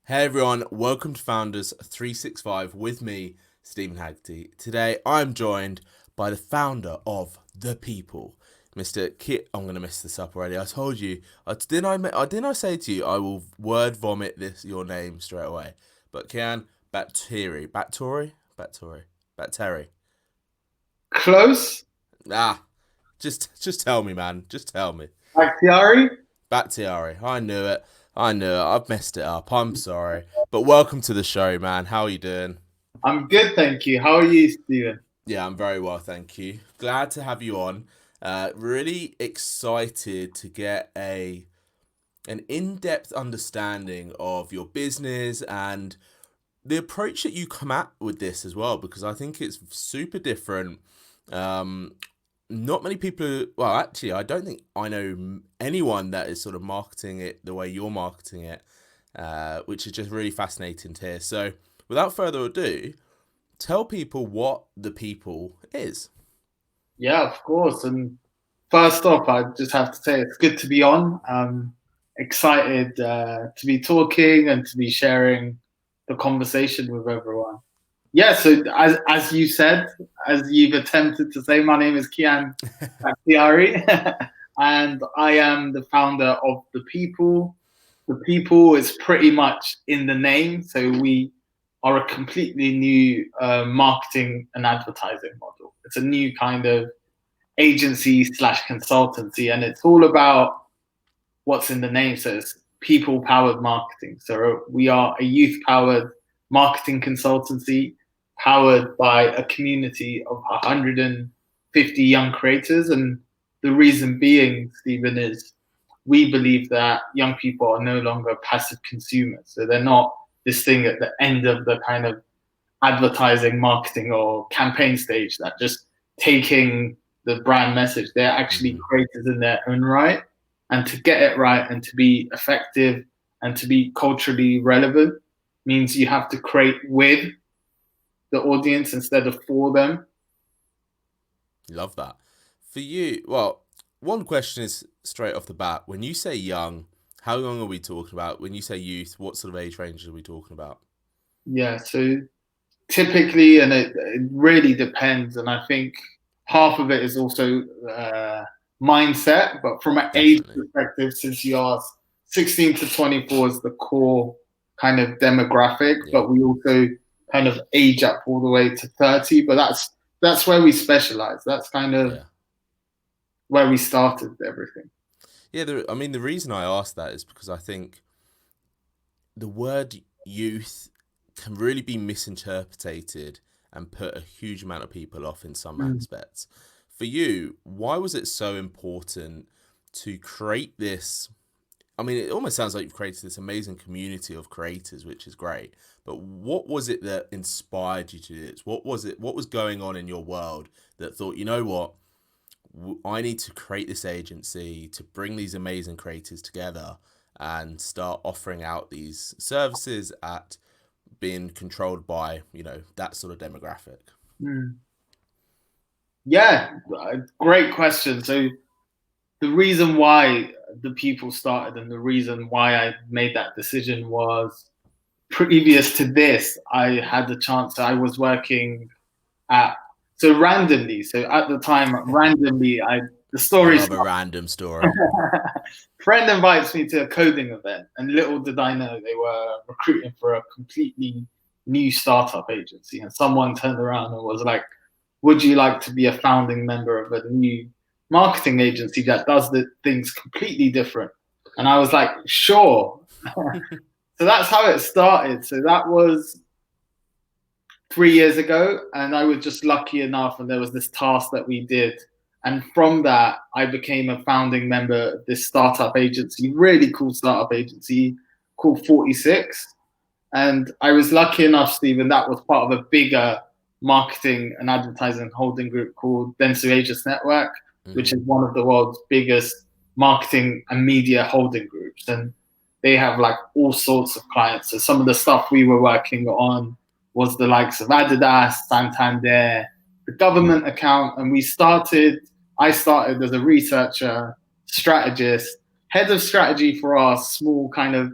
Hey everyone, welcome to Founders 365 with me, Steven Haggerty. Today I'm joined by the founder of The People, Mr. Kit. I'm going to mess this up already. I told you, didn't I say to you, I will word vomit your name straight away. But Kian Bakhtiari. Close. Ah, just tell me, man. Just tell me. Bakhtiari. Bakhtiari. I knew it. I knew it. I've messed it up. I'm sorry. But welcome to the show, man. How are you doing? I'm good, thank you. How are you, Steven? Yeah, I'm very well, thank you. Glad to have you on. Really excited to get an in-depth understanding of your business and the approach that you come at with this as well, because I think it's super different. Um, Not many people, well, actually, I don't think I know anyone that is sort of marketing it the way you're marketing it, which is just really fascinating to hear. So, without further ado, tell people what The People is. Yeah, of course. And first off, I just have to say it's good to be on. Excited to be talking and to be sharing the conversation with everyone. Yeah, so as you said, as you've attempted to say, my name is Kian Bakhtiari, and I am the founder of The People. The People is pretty much in the name, so we are a completely new marketing and advertising model. It's a new kind of agency slash consultancy, and it's all about what's in the name. So it's people powered marketing. So we are a youth powered marketing consultancy powered by a community of 150 young creators. And the reason being, Stephen, is we believe that young people are no longer passive consumers. So they're not this thing at the end of the kind of advertising, marketing, or campaign stage that just taking the brand message. They're actually Hmm. creators in their own right. And to get it right and to be effective and to be culturally relevant means you have to create with the audience instead of for them. Love that. For you, well, one question is straight off the bat. When you say young, how young are we talking about? When you say youth, what sort of age range are we talking about? Yeah. So typically, and it really depends. And I think half of it is also mindset, but from an age Definitely. perspective, since you asked, 16 to 24 is the core kind of demographic, Yeah. but we also kind of age up all the way to 30. But that's where we specialize. That's kind of Yeah. where we started everything. Yeah, I mean, the reason I asked that is because I think the word youth can really be misinterpreted and put a huge amount of people off in some Mm. aspects. For you, why was it so important to create this? I mean, it almost sounds like you've created this amazing community of creators, which is great. But what was it that inspired you to do this? What was it? What was going on in your world that thought, you know what? I need to create this agency to bring these amazing creators together and start offering out these services at being controlled by, that sort of demographic. Mm. Yeah, great question. So the reason why the people started and the reason why I made that decision was previous to this, I had the chance. I was working at so randomly. So at the time, randomly, I the I story love a started. random story. Friend invites me to a coding event, and little did I know they were recruiting for a completely new startup agency. And someone turned around and was like, "Would you like to be a founding member of a new marketing agency that does the things completely different?" And I was like, "Sure." So that's how it started. So that was 3 years ago, and I was just lucky enough, and there was this task that we did. And from that, I became a founding member of this startup agency, really cool startup agency called 46. And I was lucky enough, Stephen, that was part of a bigger marketing and advertising holding group called Dentsu Aegis Network, which is Hmm. one of the world's biggest marketing and media holding groups. And they have like all sorts of clients. So some of the stuff we were working on was the likes of Adidas, Santander, the government account. And I started as a researcher, strategist, head of strategy for our small kind of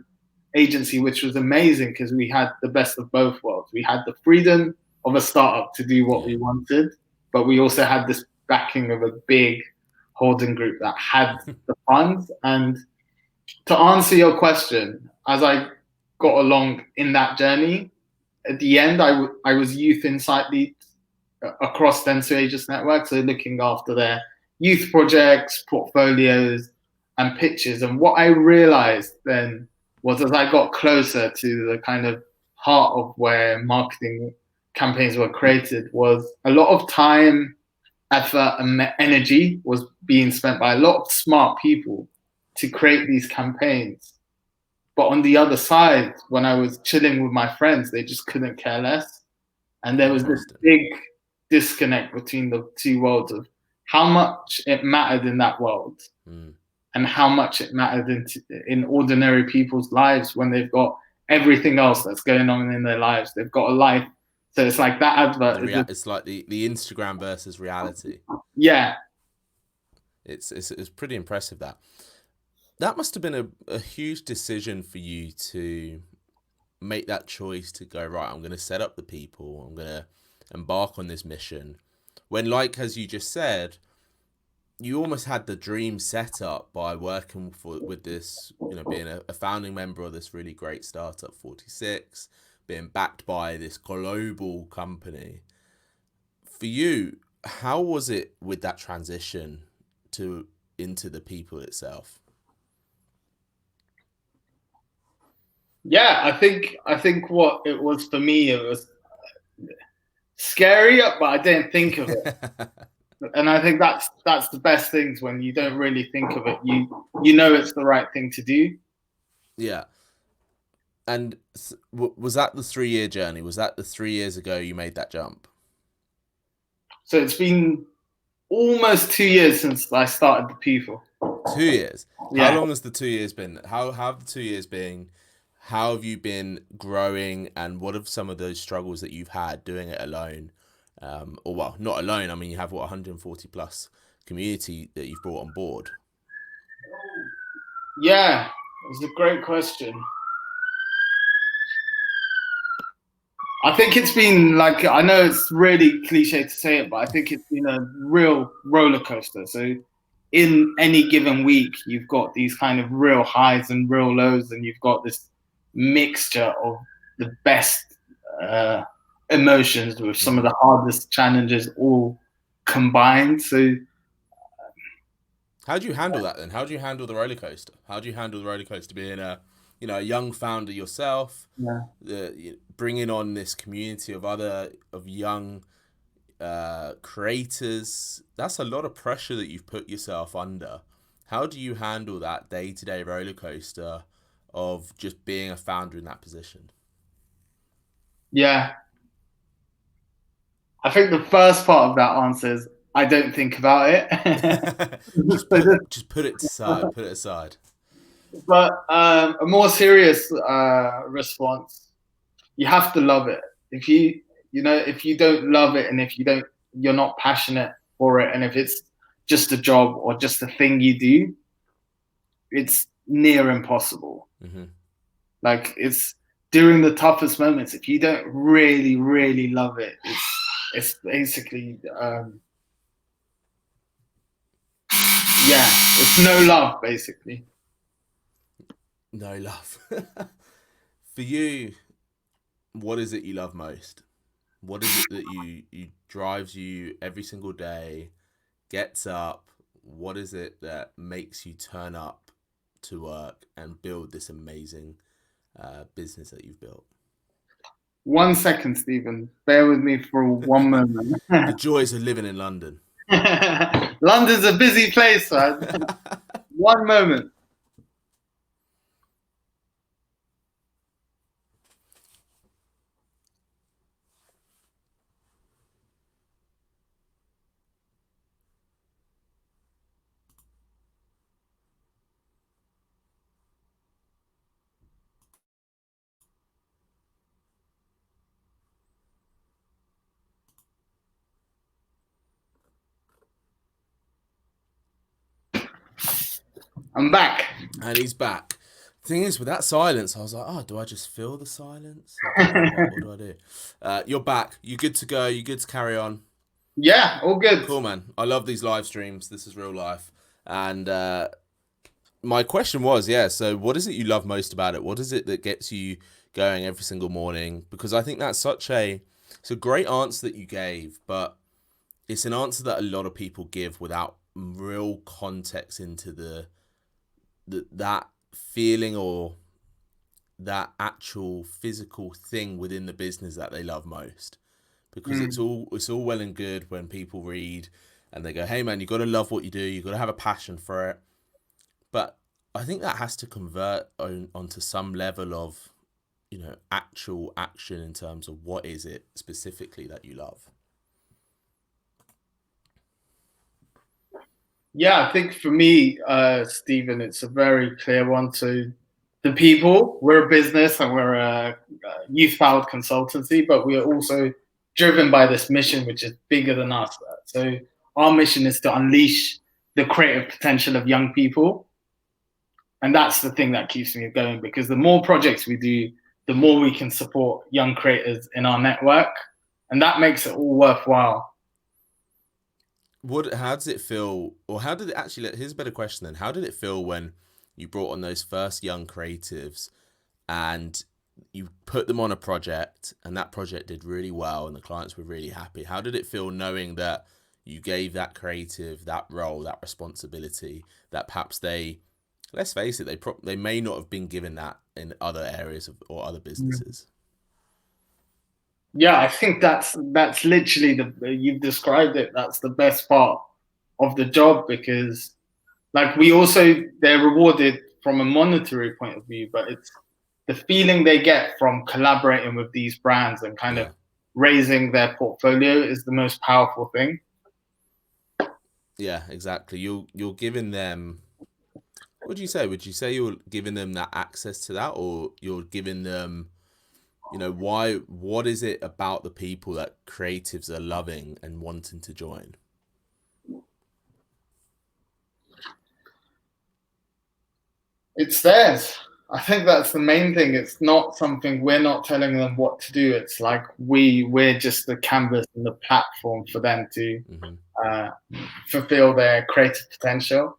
agency, which was amazing because we had the best of both worlds. We had the freedom of a startup to do what we wanted, but we also had this backing of a big holding group that had the funds. And to answer your question, as I got along in that journey, at the end, I was youth insight lead across Dentsu Aegis Network, so looking after their youth projects, portfolios, and pitches. And what I realized then was, as I got closer to the kind of heart of where marketing campaigns were created, was a lot of time, effort, and energy was being spent by a lot of smart people to create these campaigns. But on the other side, when I was chilling with my friends, they just couldn't care less. And there was this big disconnect between the two worlds of how much it mattered in that world and how much it mattered in ordinary people's lives when they've got everything else that's going on in their lives. They've got a life. So it's like that advert. It's like the Instagram versus reality. Yeah. It's pretty impressive that must have been a huge decision for you to make that choice to go, right, I'm going to set up the people, I'm going to embark on this mission. When, like, as you just said, you almost had the dream set up by working with this, being a founding member of this really great startup, 46, being backed by this global company. For you, how was it with that transition into the people itself? Yeah, I think what it was for me, it was scary, but I didn't think of it. And I think that's the best things when you don't really think of it. You know it's the right thing to do. Yeah. And was that the 3-year journey? Was that the 3 years ago you made that jump? So it's been almost 2 years since I started the people. 2 years. Yeah. How long has the 2 years been? How have the 2 years been? How have you been growing, and what are some of those struggles that you've had doing it alone? Or, well, not alone. I mean, you have 140 plus community that you've brought on board. Yeah, it's a great question. I think it's been like, I know it's really cliche to say it, but I think it's been a real roller coaster. So in any given week, you've got these kind of real highs and real lows, and you've got this mixture of the best emotions with some of the hardest challenges all combined. So how do you handle that then? How do you handle the roller coaster? How do you handle the roller coaster being a young founder yourself, bringing on this community of young creators? That's a lot of pressure that you've put yourself under. How do you handle that day-to-day roller coaster of just being a founder in that position? Yeah, I think the first part of that answer is I don't think about it. just put it aside. Put it aside. But a more serious response, you have to love it. If you don't love it, and you're not passionate for it, and if it's just a job or just a thing you do, it's near impossible. Mm-hmm. Like, it's during the toughest moments, if you don't really, really love it, it's basically it's no love, basically. No love. For you, what is it you love most? What is it that you drives you every single day, gets up? What is it that makes you turn up to work and build this amazing business that you've built? 1 second, Stephen. Bear with me for one moment. The joys of living in London. London's a busy place, man. 1 moment. I'm back. And he's back. Thing is, with that silence, I was like, oh, do I just feel the silence? I don't know. What do I do? You're back. You good to go? You good to carry on? Yeah, all good. Cool, man. I love these live streams. This is real life. And my question was, yeah, so what is it you love most about it? What is it that gets you going every single morning? Because I think that's it's a great answer that you gave, but it's an answer that a lot of people give without real context into that feeling or that actual physical thing within the business that they love most. Because Mm. it's all well and good when people read and they go, hey man, you got to love what you do, you got to have a passion for it. But I think that has to convert onto some level of, actual action in terms of what is it specifically that you love. Yeah, I think for me, Stephen, it's a very clear one to the people. We're a business and we're a youth-powered consultancy, but we are also driven by this mission, which is bigger than us. So our mission is to unleash the creative potential of young people. And that's the thing that keeps me going, because the more projects we do, the more we can support young creators in our network. And that makes it all worthwhile. How does it feel, or how did it actually? Here's a better question then. How did it feel when you brought on those first young creatives and you put them on a project and that project did really well and the clients were really happy? How did it feel knowing that you gave that creative that role, that responsibility that perhaps let's face it, they may not have been given that in other areas or other businesses? Yeah, I think that's literally you've described it. That's the best part of the job, because like they're rewarded from a monetary point of view, but it's the feeling they get from collaborating with these brands and kind of Yeah. raising their portfolio is the most powerful thing. Yeah, exactly. You're giving them, what would you say? Would you say you're giving them that access to that, or you're giving them, what is it about the people that creatives are loving and wanting to join? It's theirs. I think that's the main thing. It's not something we're not telling them what to do. It's like we're just the canvas and the platform for them to Hmm. uh, fulfill their creative potential.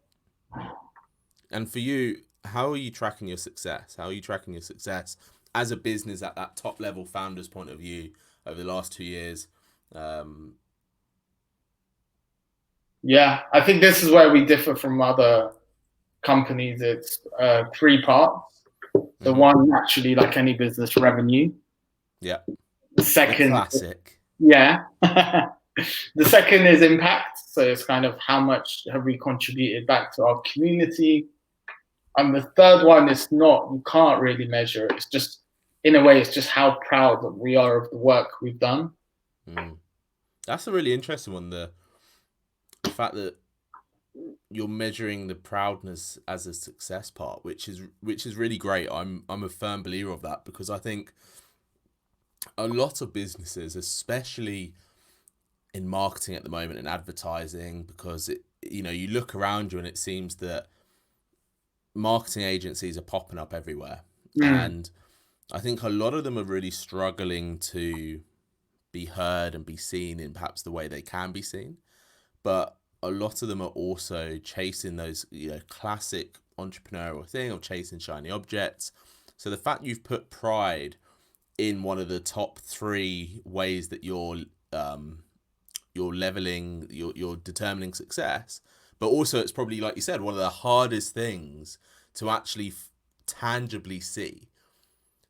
And for you, how are you tracking your success? How are you tracking your success as a business at that top level founder's point of view over the last 2 years? Um, Yeah, I think this is where we differ from other companies. It's three parts. The mhm. one, naturally, like any business, revenue. Yeah, The the second, classic. yeah. The second is impact. So it's kind of how much have we contributed back to our community. And the third one is not, you can't really measure it. It's just, in a way, it's just how proud that we are of the work we've done. Mm. That's a really interesting one. The fact that you're measuring the proudness as a success part, which is really great. I'm a firm believer of that, because I think a lot of businesses, especially in marketing at the moment and advertising, because you look around you and it seems that marketing agencies are popping up everywhere, Mm. and I think a lot of them are really struggling to be heard and be seen in perhaps the way they can be seen. But a lot of them are also chasing those, classic entrepreneurial thing of chasing shiny objects. So the fact you've put pride in one of the top three ways that you're leveling, you're determining success, but also it's probably, like you said, one of the hardest things to actually tangibly see.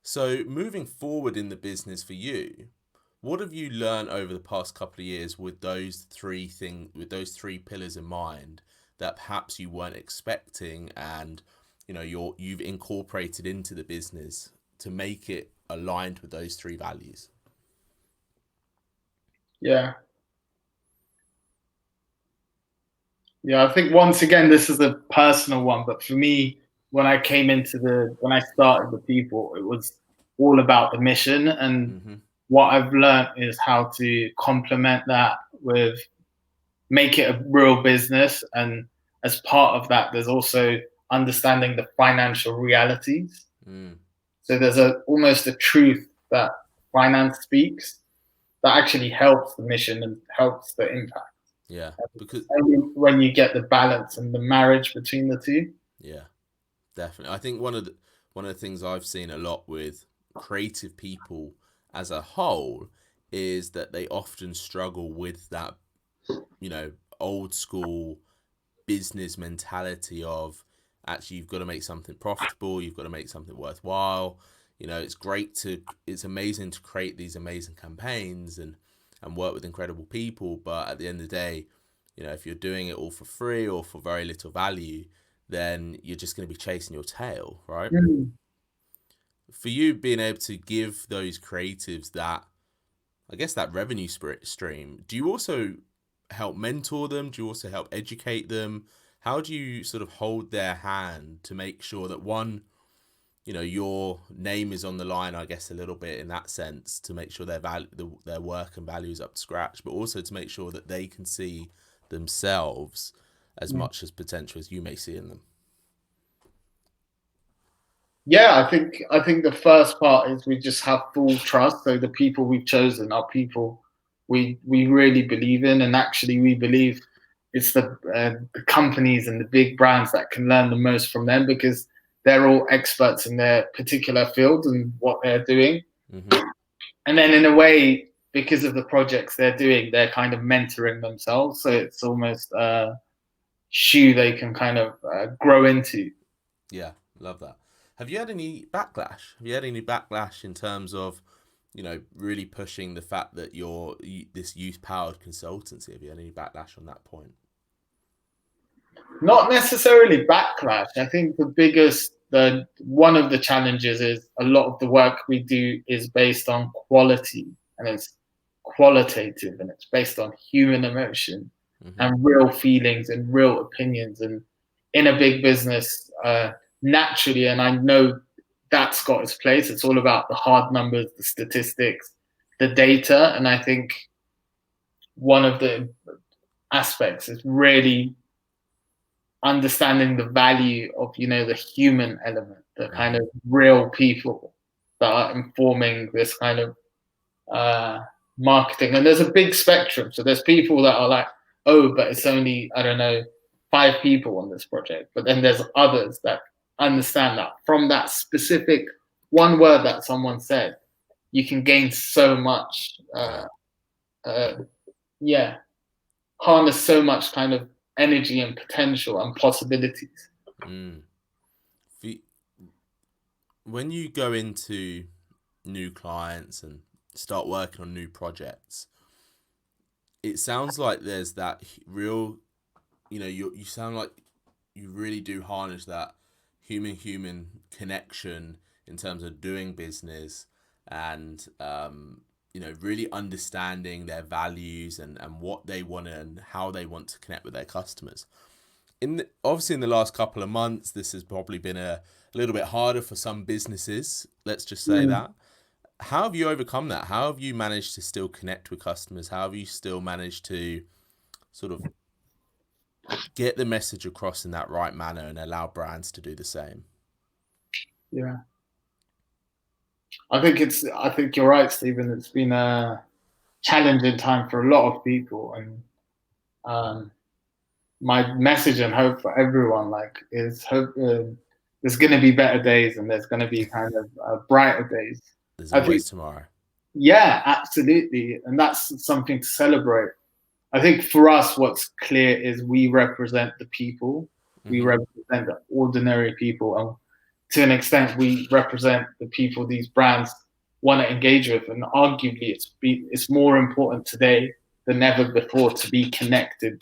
So moving forward in the business for you, what have you learned over the past couple of years with with those three pillars in mind, that perhaps you weren't expecting, and you've incorporated into the business to make it aligned with those three values? Yeah. Yeah, I think once again, this is a personal one, but for me, when I started the people, it was all about the mission. And Mm-hmm. what I've learned is how to complement that with make it a real business. And as part of that, there's also understanding the financial realities. Mm. So there's almost a truth that finance speaks that actually helps the mission and helps the impact. Yeah, because Only when you get the balance and the marriage between the two. yeah, definitely. I think one of the things I've seen a lot with creative people as a whole is that they often struggle with that, you know, old school business mentality of actually you've got to make something profitable, you've got to make something worthwhile. You know, it's amazing to create these amazing campaigns and work with incredible people, but at the end of the day, you know, if you're doing it all for free or for very little value, then you're just going to be chasing your tail, right? Mm. For you being able to give those creatives that, I guess, that revenue stream, do you also help mentor them? Do you also help educate them? How do you sort of hold their hand to make sure that one, you know, your name is on the line, I guess, a little bit in that sense, to make sure their work and value is up to scratch, but also to make sure that they can see themselves as Yeah. much as potential as you may see in them? Yeah, I think the first part is we just have full trust. So the people we've chosen are people we really believe in, and actually we believe it's the companies and the big brands that can learn the most from them because they're all experts in their particular field and what they're doing. Mm-hmm. And then in a way, because of the projects they're doing, they're kind of mentoring themselves. So it's almost a shoe they can kind of grow into. Yeah, love that. Have you had any backlash? Have you had any backlash in terms of, you know, really pushing the fact that this youth powered consultancy? Have you had any backlash on that point? Not necessarily backlash. I think the one of the challenges is a lot of the work we do is based on quality and it's qualitative and it's based on human emotion Mm-hmm. and real feelings and real opinions. And in a big business, naturally, and I know that's got its place. It's all about the hard numbers, the statistics, the data, and I think one of the aspects is really understanding the value of the human element, the kind Mm-hmm. of real people that are informing this kind of uh, marketing. And there's a big spectrum. So there's people that are like, oh, but it's only, I don't know, 5 people on this project. But then there's others that understand that from that specific one word that someone said, you can gain so much. Yeah. Uh, yeah, harness so much kind of energy and potential and possibilities. Mm. Fe- When you go into new clients and start working on new projects, it sounds like there's that real, you know, you sound like you really do harness that human connection in terms of doing business and you know, really understanding their values and what they want and how they want to connect with their customers. Obviously in the last couple of months, this has probably been a little bit harder for some businesses. Let's just say Mm. that. How have you overcome that? How have you managed to still connect with customers? How have you still managed to sort of get the message across in that right manner and allow brands to do the same? Yeah. I think you're right, Stephen. It's been a challenging time for a lot of people, and um, my message and hope for everyone, like, is hope. There's going to be better days, and there's going to be kind of brighter days. There's I think, always tomorrow. yeah, absolutely, and that's something to celebrate. I think for us, what's clear is we represent the people, we Mm-hmm. represent the ordinary people, and to an extent, we represent the people these brands want to engage with. And arguably, it's more important today than ever before to be connected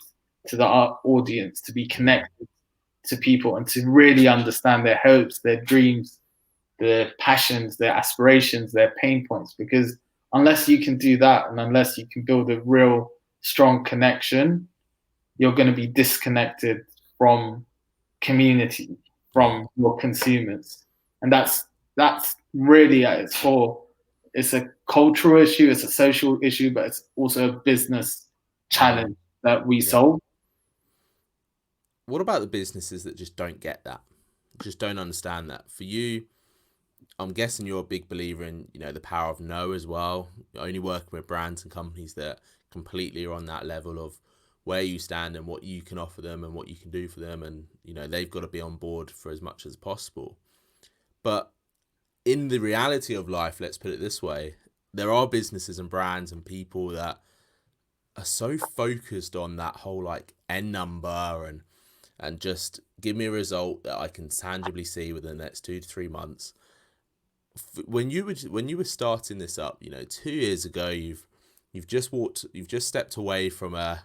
to the audience, to be Mm. connected to people, and to really understand their hopes, their dreams, their passions, their aspirations, their pain points. Because unless you can do that, and unless you can build a real strong connection, you're going to be disconnected from community, Yeah. from your consumers, and that's really at its core. It's a cultural issue, it's a social issue, but it's also a business Mm. challenge that we Yeah. solve. What about the businesses that just don't get that? just don't understand that. For you, I'm guessing you're a big believer in, the power of no as well. You're only working with brands and companies that completely are on that level of where you stand and what you can offer them and what you can do for them, and they've got to be on board for as much as possible. But in the reality of life, let's put it this way, there are businesses and brands and people that are so focused on that whole like end number and just give me a result that I can tangibly see within the next 2 to 3 months. When you were starting this up, 2 years ago, you've just stepped away from a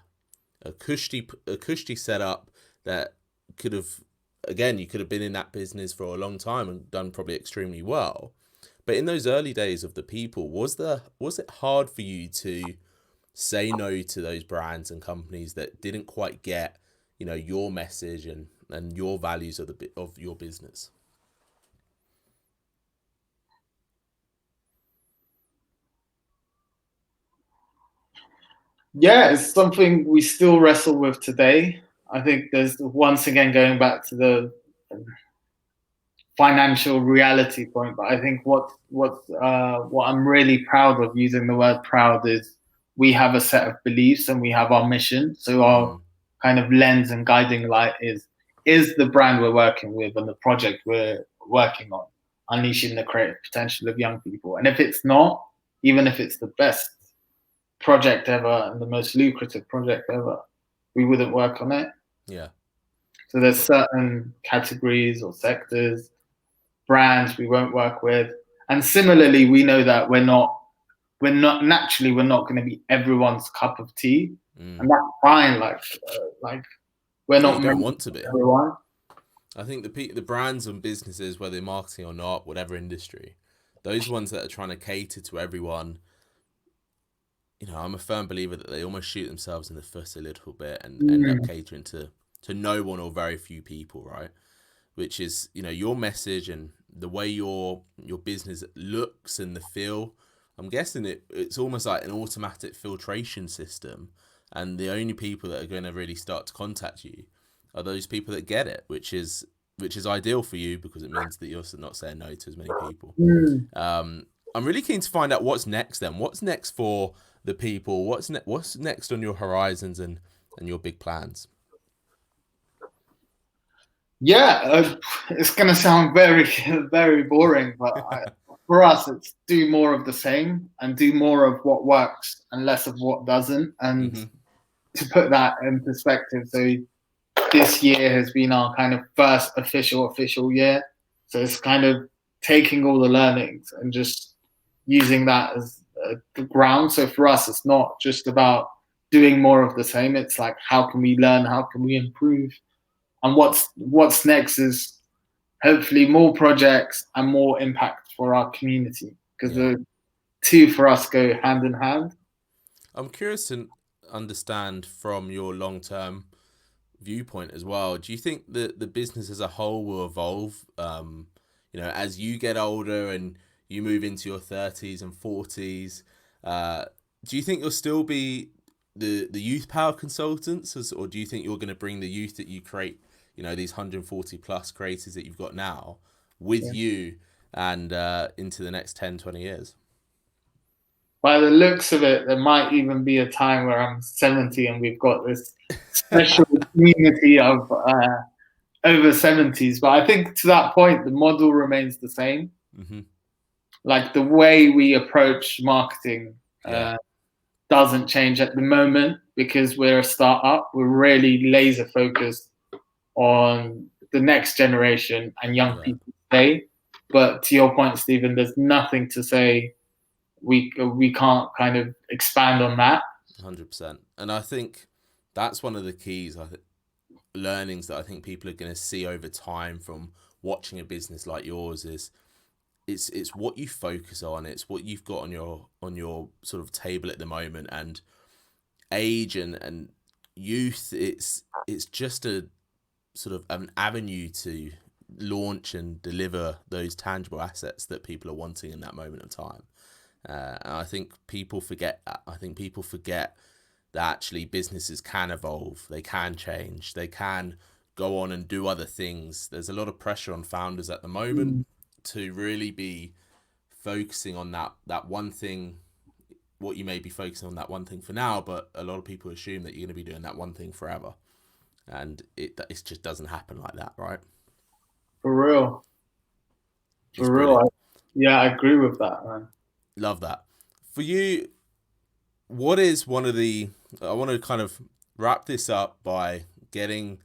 cushy setup that could have, again, you could have been in that business for a long time and done probably extremely well. But in those early days of the people, was it hard for you to say no to those brands and companies that didn't quite get, your message and your values of your business? Yeah, it's something we still wrestle with today. I think there's once again going back to the financial reality point, but I think what I'm really proud of, using the word proud, is we have a set of beliefs and we have our mission. So our Mm, kind of lens and guiding light is the brand we're working with and the project we're working on unleashing the creative potential of young people. And if it's not, even if it's the best project ever and the most lucrative project ever, we wouldn't work on it. yeah. So there's certain categories or sectors, brands we won't work with. And similarly, we know that we're not going to be everyone's cup of tea, Mm. and that's fine. Like we're Yeah, not you don't meant want to for be. everyone. I think the brands and businesses, whether they're marketing or not, whatever industry, those ones that are trying to cater to everyone, I'm a firm believer that they almost shoot themselves in the foot a little bit and end up Mm, catering to no one or very few people, right? Which is, your message and the way your business looks and the feel. I'm guessing it's almost like an automatic filtration system, and the only people that are going to really start to contact you are those people that get it, which is ideal for you because it means that you're not saying no to as many people. mm. I'm really keen to find out what's next then. What's next for the people? What's next on your horizons and your big plans? Yeah, it's going to sound very, very boring, but for us, it's do more of the same and do more of what works and less of what doesn't. And Mm-hmm. to put that in perspective, so this year has been our kind of first official year. So it's kind of taking all the learnings and just using that as the ground. So for us, it's not just about doing more of the same. It's like, how can we learn? How can we improve? And what's next is hopefully more projects and more impact for our community, because Yeah. the two for us go hand in hand. I'm curious to understand from your long-term viewpoint as well. Do you think that the business as a whole will evolve? As you get older and you move into your 30s and 40s, do you think you'll still be the youth power consultants, or do you think you're going to bring the youth that you create, these 140 plus creators that you've got now, with Yeah. you and into the next 10, 20 years? By the looks of it, there might even be a time where I'm 70 and we've got this special community of over 70s. But I think to that point, the model remains the same. Mm-hmm. Like the way we approach marketing Yeah. doesn't change at the moment because we're a startup. We're really laser focused on the next generation and young Yeah. people today. But to your point, Stephen, there's nothing to say we can't kind of expand on that. 100%. And I think that's one of the keys. Learnings that I think people are going to see over time from watching a business like yours is it's what you focus on, it's what you've got on your sort of table at the moment, and age and youth, it's just a sort of an avenue to launch and deliver those tangible assets that people are wanting in that moment of time. And I think people forget that. I think people forget that actually businesses can evolve, they can change, they can go on and do other things. There's a lot of pressure on founders at the moment Mm. to really be focusing on that one thing, what you may be focusing on that one thing for now, but a lot of people assume that you're going to be doing that one thing forever. And it just doesn't happen like that, right? For real. It's For real. brilliant. Yeah, I agree with that, man. Love that. For you, what is one of the, I want to kind of wrap this up by getting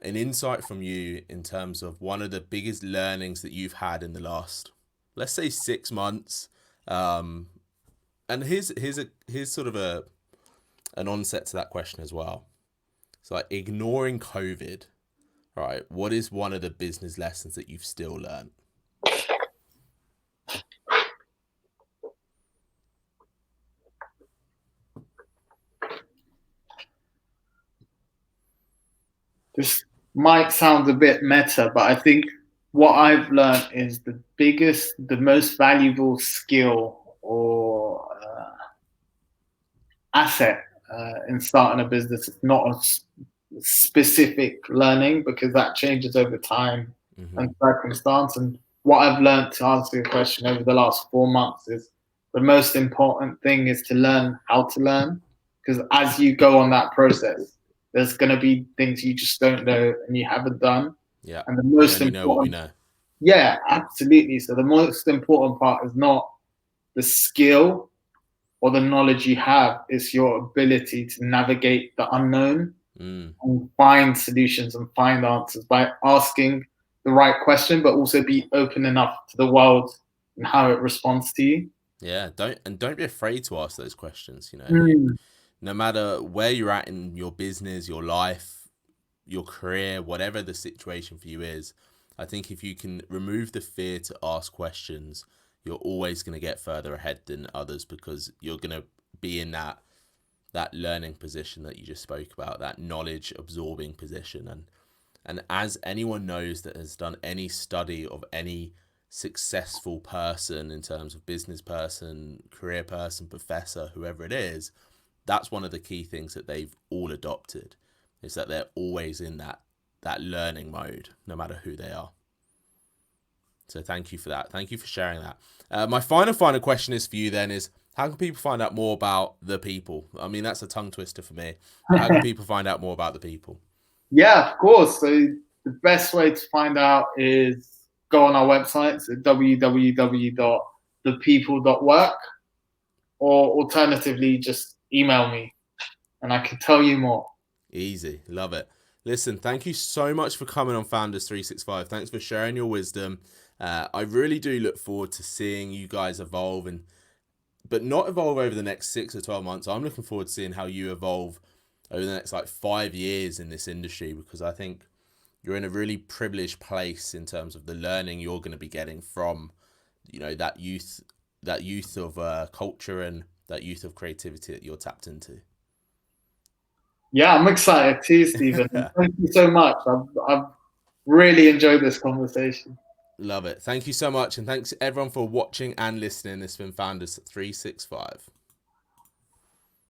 an insight from you in terms of one of the biggest learnings that you've had in the last, let's say, 6 months. And here's sort of an onset to that question as well. So, like, ignoring COVID, right? What is one of the business lessons that you've still learned? This might sound a bit meta, but I think what I've learned is the most valuable skill or asset in starting a business is not a specific learning, because that changes over time Mm-hmm. and circumstance. And what I've learned, to answer your question, over the last 4 months is the most important thing is to learn how to learn, because as you go on that process, there's going to be things you just don't know and you haven't done. Yeah. And the We most only know what we important, know. yeah, absolutely. So the most important part is not the skill or the knowledge you have, is your ability to navigate the unknown Mm. and find solutions and find answers by asking the right question, but also be open enough to the world and how it responds to you. Yeah. Don't be afraid to ask those questions. Mm. No matter where you're at in your business, your life, your career, whatever the situation for you is, I think if you can remove the fear to ask questions, you're always going to get further ahead than others, because you're going to be in that learning position that you just spoke about, that knowledge absorbing position. And as anyone knows that has done any study of any successful person in terms of business person, career person, professor, whoever it is, that's one of the key things that they've all adopted, is that they're always in that learning mode, no matter who they are. So thank you for that. Thank you for sharing that. My final question is for you then is, how can people find out more about the people? I mean, that's a tongue twister for me, but how can people find out more about the people? Yeah, of course. So the best way to find out is go on our website, so www.thepeople.work, or alternatively, just email me and I can tell you more. Easy. Love it. Listen, thank you so much for coming on Founders 365. Thanks for sharing your wisdom. I really do look forward to seeing you guys evolve, but not evolve over the next 6 or 12 months. I'm looking forward to seeing how you evolve over the next 5 years in this industry, because I think you're in a really privileged place in terms of the learning you're going to be getting from, that youth of culture and that youth of creativity that you're tapped into. Yeah, I'm excited too, Stephen. Thank you so much. I've really enjoyed this conversation. Love it. Thank you so much. And thanks everyone for watching and listening. This has been Founders 365.